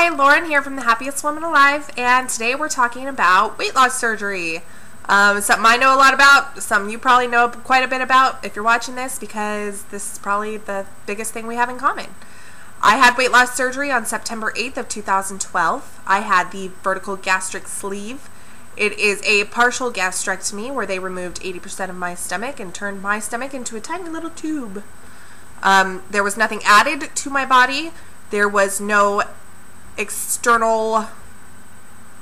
Hi, Lauren here from The Happiest Woman Alive, and today we're talking about weight loss surgery. Something I know a lot about, something you probably know quite a bit about if you're watching this, because this is probably the biggest thing we have in common. I had weight loss surgery on September 8th of 2012. I had the vertical gastric sleeve. It is a partial gastrectomy where they removed 80% of my stomach and turned my stomach into a tiny little tube. There was nothing added to my body. There was no external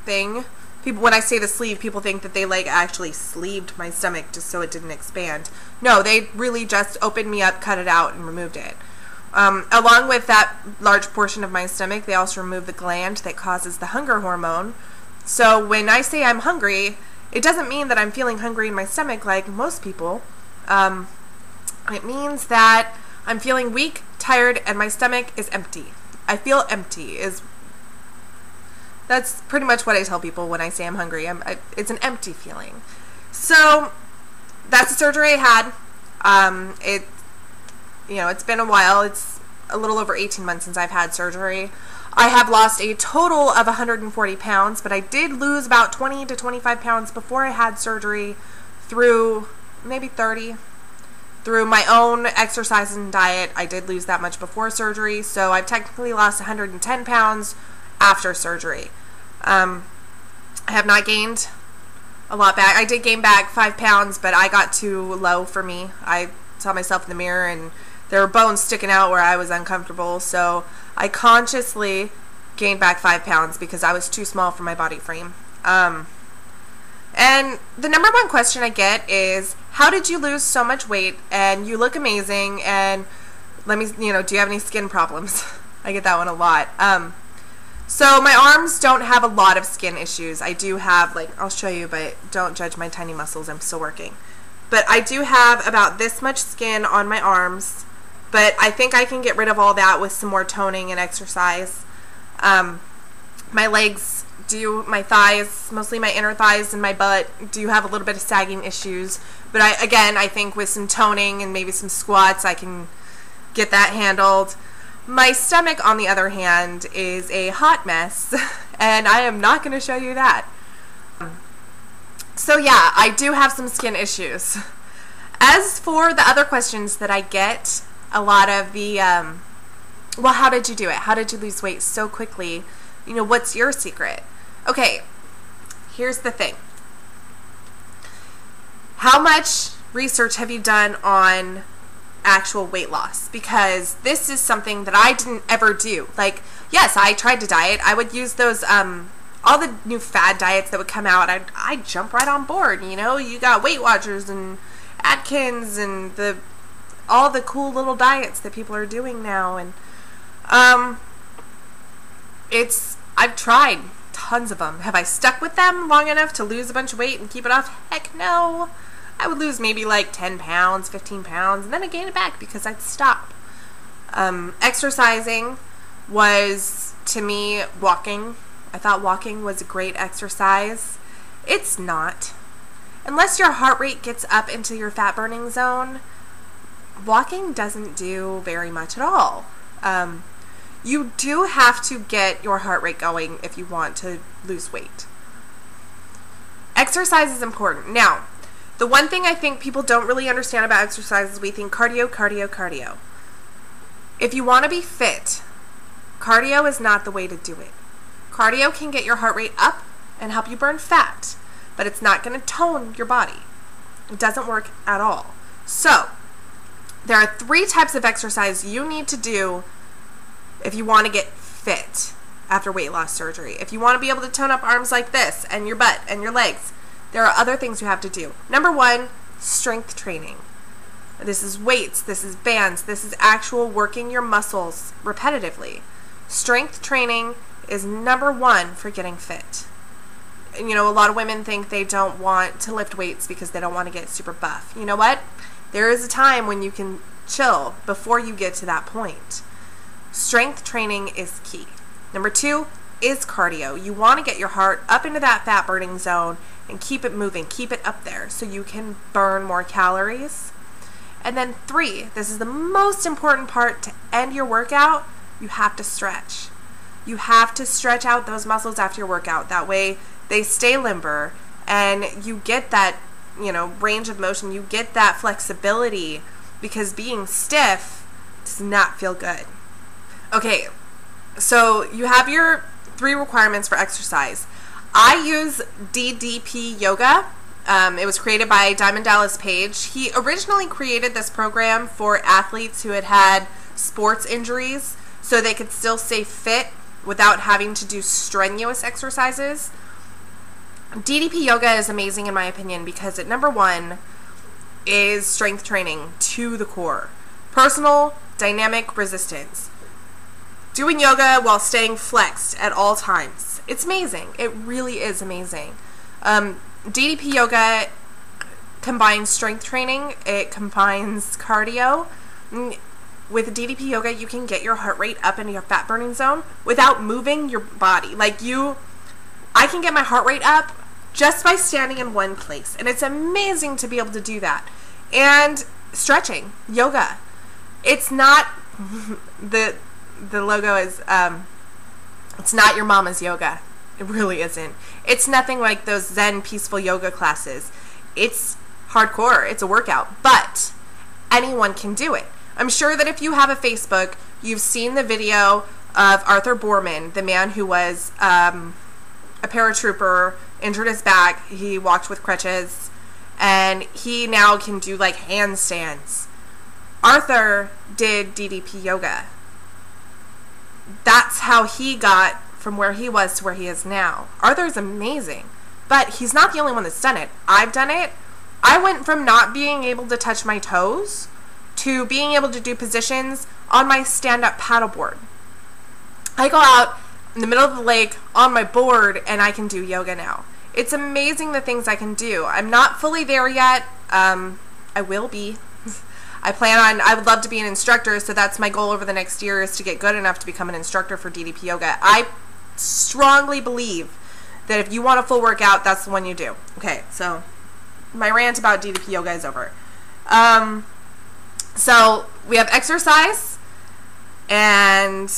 thing. When I say the sleeve, people think that they actually sleeved my stomach just so it didn't expand. No, they really just opened me up, cut it out, and removed it. Along with that large portion of my stomach, they also removed the gland that causes the hunger hormone. So when I say I'm hungry, it doesn't mean that I'm feeling hungry in my stomach like most people. It means that I'm feeling weak, tired, and my stomach is empty. I feel empty. That's pretty much what I tell people when I say I'm hungry. It's an empty feeling. So that's the surgery I had. It's been a while. It's a little over 18 months since I've had surgery. I have lost a total of 140 pounds, but I did lose about 20 to 25 pounds before I had surgery through maybe 30. Through my own exercise and diet, I did lose that much before surgery, so I've technically lost 110 pounds after surgery. I have not gained a lot back. I did gain back 5 pounds, but I got too low for me. I saw myself in the mirror, and there were bones sticking out where I was uncomfortable, so I consciously gained back 5 pounds because I was too small for my body frame. And the number one question I get is, how did you lose so much weight and you look amazing, and do you have any skin problems? I get that one a lot. So my arms don't have a lot of skin issues. I do have, I'll show you, but don't judge my tiny muscles. I'm still working. But I do have about this much skin on my arms, but I think I can get rid of all that with some more toning and exercise. My legs my thighs, mostly my inner thighs and my butt, do have a little bit of sagging issues. But I think with some toning and maybe some squats, I can get that handled. My stomach, on the other hand, is a hot mess, and I am not going to show you that. So yeah, I do have some skin issues. As for the other questions that I get, a lot of the, well, how did you do it? How did you lose weight so quickly? What's your secret? Okay, here's the thing. How much research have you done on actual weight loss? Because this is something that I didn't ever do. Yes, I tried to diet. I would use those, all the new fad diets that would come out. I'd jump right on board, You got Weight Watchers and Atkins and all the cool little diets that people are doing now. And, I've tried tons of them. Have I stuck with them long enough to lose a bunch of weight and keep it off? Heck no. I would lose maybe 10 pounds, 15 pounds, and then I'd gain it back because I'd stop. Exercising was, to me, walking. I thought walking was a great exercise. It's not. Unless your heart rate gets up into your fat burning zone, walking doesn't do very much at all. You do have to get your heart rate going if you want to lose weight. Exercise is important. Now, the one thing I think people don't really understand about exercise is we think cardio, cardio, cardio. If you want to be fit, cardio is not the way to do it. Cardio can get your heart rate up and help you burn fat, but it's not going to tone your body. It doesn't work at all. So, there are 3 types of exercise you need to do if you want to get fit after weight loss surgery. If you want to be able to tone up arms like this, and your butt, and your legs, there are other things you have to do. Number 1, strength training. This is weights, this is bands, this is actual working your muscles repetitively. Strength training is number 1 for getting fit. And, a lot of women think they don't want to lift weights because they don't want to get super buff. You know what? There is a time when you can chill before you get to that point. Strength training is key. Number 2 is cardio. You want to get your heart up into that fat burning zone and keep it moving, keep it up there so you can burn more calories. And then 3, this is the most important part to end your workout, you have to stretch. You have to stretch out those muscles after your workout. That way they stay limber and you get that, range of motion. You get that flexibility, because being stiff does not feel good. Okay, so you have your 3 requirements for exercise. I use DDP Yoga. It was created by Diamond Dallas Page. He originally created this program for athletes who had sports injuries so they could still stay fit without having to do strenuous exercises. DDP Yoga is amazing in my opinion because it, number 1, is strength training to the core. Personal dynamic resistance. Doing yoga while staying flexed at all times. It's amazing. It really is amazing. DDP Yoga combines strength training. It combines cardio. With DDP Yoga, you can get your heart rate up into your fat burning zone without moving your body. I can get my heart rate up just by standing in one place. And it's amazing to be able to do that. And stretching, yoga. It's not, the logo is, it's not your mama's yoga. It really isn't. It's nothing like those Zen peaceful yoga classes. It's hardcore. It's a workout. But anyone can do it. I'm sure that if you have a Facebook, you've seen the video of Arthur Borman, the man who was a paratrooper, injured his back. He walked with crutches, and he now can do handstands. Arthur did DDP Yoga. That's how he got from where he was to where he is now. Arthur's amazing, but he's not the only one that's done it. I've done it. I went from not being able to touch my toes to being able to do positions on my stand-up paddleboard. I go out in the middle of the lake on my board and I can do yoga now. It's amazing the things I can do. I'm not fully there yet. I will be. I would love to be an instructor, so that's my goal over the next year, is to get good enough to become an instructor for DDP Yoga. I strongly believe that if you want a full workout, that's the one you do. Okay, so my rant about DDP Yoga is over. So we have exercise, and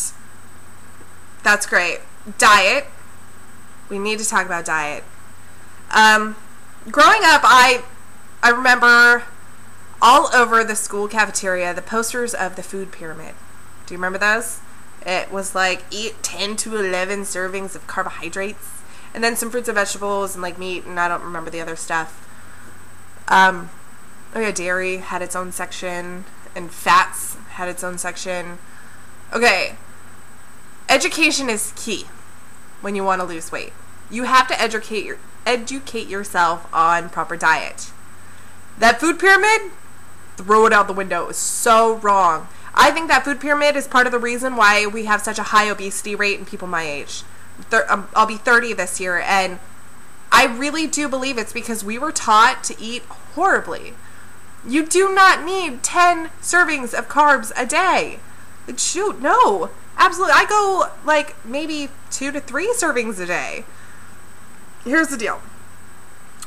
that's great. Diet. We need to talk about diet. Growing up, I remember all over the school cafeteria the posters of the food pyramid. Do you remember those? It was eat 10 to 11 servings of carbohydrates, and then some fruits and vegetables and meat, and I don't remember the other stuff. Oh yeah, dairy had its own section, and fats had its own section. Okay, education is key when you want to lose weight. You have to educate yourself on proper diet. That food pyramid, throw it out the window. It was so wrong. I think that food pyramid is part of the reason why we have such a high obesity rate in people my age. I'll be 30 this year, and I really do believe it's because we were taught to eat horribly. You do not need 10 servings of carbs a day. Shoot, no. Absolutely. I go maybe 2 to 3 servings a day. Here's the deal.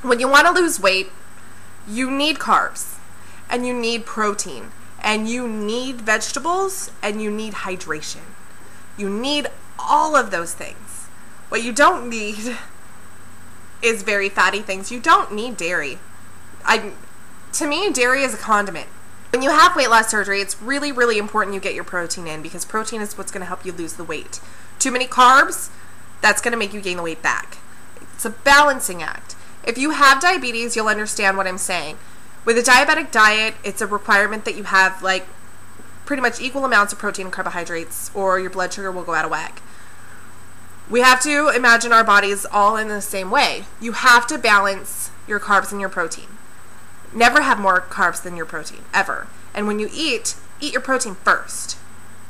When you want to lose weight, you need carbs, and you need protein, and you need vegetables, and you need hydration. You need all of those things. What you don't need is very fatty things. You don't need dairy. To me, dairy is a condiment. When you have weight loss surgery, it's really, really important you get your protein in, because protein is what's going to help you lose the weight. Too many carbs, that's going to make you gain the weight back. It's a balancing act. If you have diabetes, you'll understand what I'm saying. With a diabetic diet, it's a requirement that you have pretty much equal amounts of protein and carbohydrates, or your blood sugar will go out of whack. We have to imagine our bodies all in the same way. You have to balance your carbs and your protein. Never have more carbs than your protein, ever. And when you eat your protein first.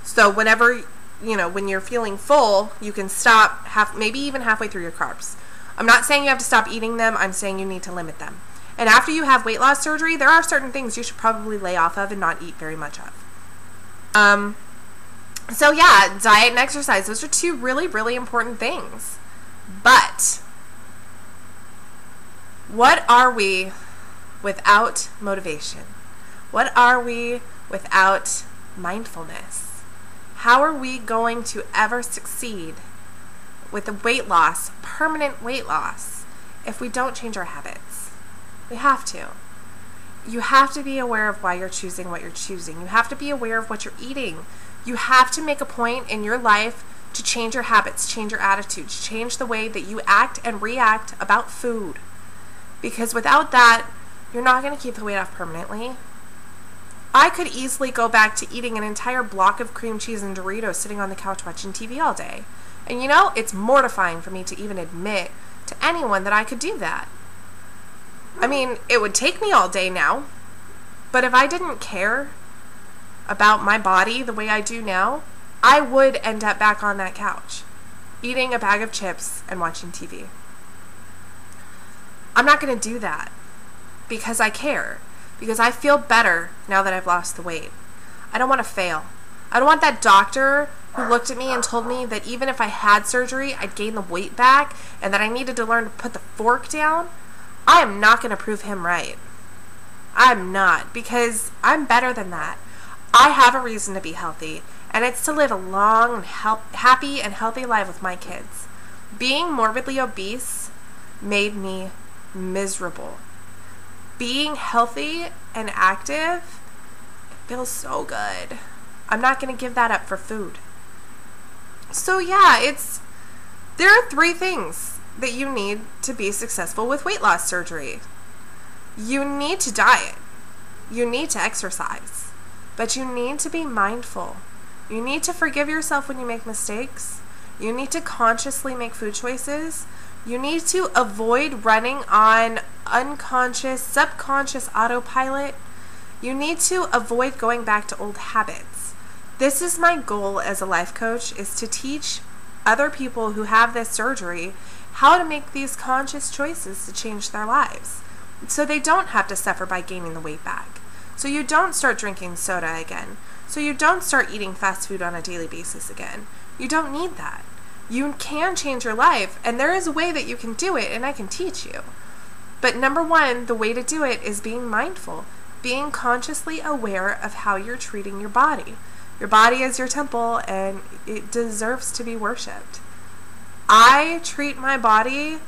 So whenever, when you're feeling full, you can stop maybe even halfway through your carbs. I'm not saying you have to stop eating them. I'm saying you need to limit them. And after you have weight loss surgery, there are certain things you should probably lay off of and not eat very much of. So yeah, diet and exercise, those are 2 really, really important things. But what are we without motivation? What are we without mindfulness? How are we going to ever succeed with a weight loss, permanent weight loss, if we don't change our habits? We have to. You have to be aware of why you're choosing what you're choosing. You have to be aware of what you're eating. You have to make a point in your life to change your habits, change your attitudes, change the way that you act and react about food. Because without that, you're not going to keep the weight off permanently. I could easily go back to eating an entire block of cream cheese and Doritos sitting on the couch watching TV all day. And you know, it's mortifying for me to even admit to anyone that I could do that. I mean, it would take me all day now, but if I didn't care about my body the way I do now, I would end up back on that couch, eating a bag of chips and watching TV. I'm not going to do that because I care, because I feel better now that I've lost the weight. I don't want to fail. I don't want that doctor who looked at me and told me that even if I had surgery, I'd gain the weight back and that I needed to learn to put the fork down. I am not going to prove him right. I'm not, because I'm better than that. I have a reason to be healthy, and it's to live a long and happy and healthy life with my kids. Being morbidly obese made me miserable. Being healthy and active feels so good. I'm not going to give that up for food. So yeah, there are 3 things that you need to be successful with weight loss surgery. You need to diet. You need to exercise. But you need to be mindful. You need to forgive yourself when you make mistakes. You need to consciously make food choices. You need to avoid running on unconscious, subconscious autopilot. You need to avoid going back to old habits. This is my goal as a life coach, is to teach other people who have this surgery how to make these conscious choices to change their lives, so they don't have to suffer by gaining the weight back. So you don't start drinking soda again. So you don't start eating fast food on a daily basis again. You don't need that. You can change your life, and there is a way that you can do it, and I can teach you. But number 1, the way to do it is being mindful, being consciously aware of how you're treating your body. Your body is your temple, and it deserves to be worshipped. I treat my body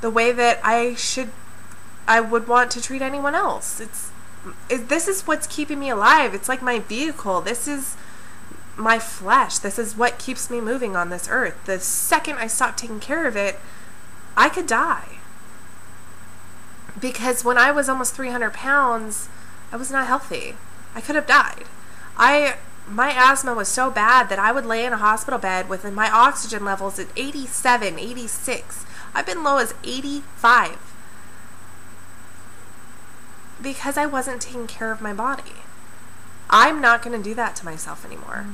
the way that I would want to treat anyone else. This is what's keeping me alive. It's like my vehicle. This is my flesh. This is what keeps me moving on this earth. The second I stop taking care of it, I could die. Because when I was almost 300 pounds, I was not healthy. I could have died. My asthma was so bad that I would lay in a hospital bed with my oxygen levels at 87, 86. I've been low as 85. Because I wasn't taking care of my body. I'm not going to do that to myself anymore.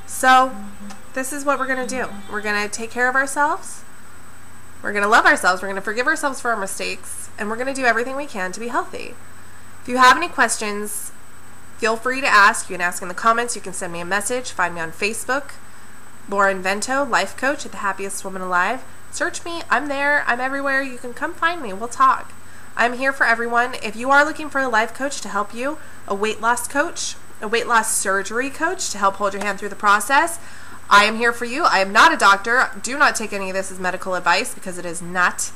So, this is what we're going to do. We're going to take care of ourselves. We're going to love ourselves. We're going to forgive ourselves for our mistakes. And we're going to do everything we can to be healthy. If you have any questions, feel free to ask. You can ask in the comments. You can send me a message. Find me on Facebook. Lauren Vento, Life Coach at The Happiest Woman Alive. Search me. I'm there. I'm everywhere. You can come find me. We'll talk. I'm here for everyone. If you are looking for a life coach to help you, a weight loss coach, a weight loss surgery coach to help hold your hand through the process, I am here for you. I am not a doctor. Do not take any of this as medical advice, because it is not.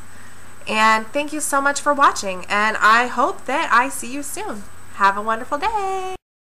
And thank you so much for watching, and I hope that I see you soon. Have a wonderful day.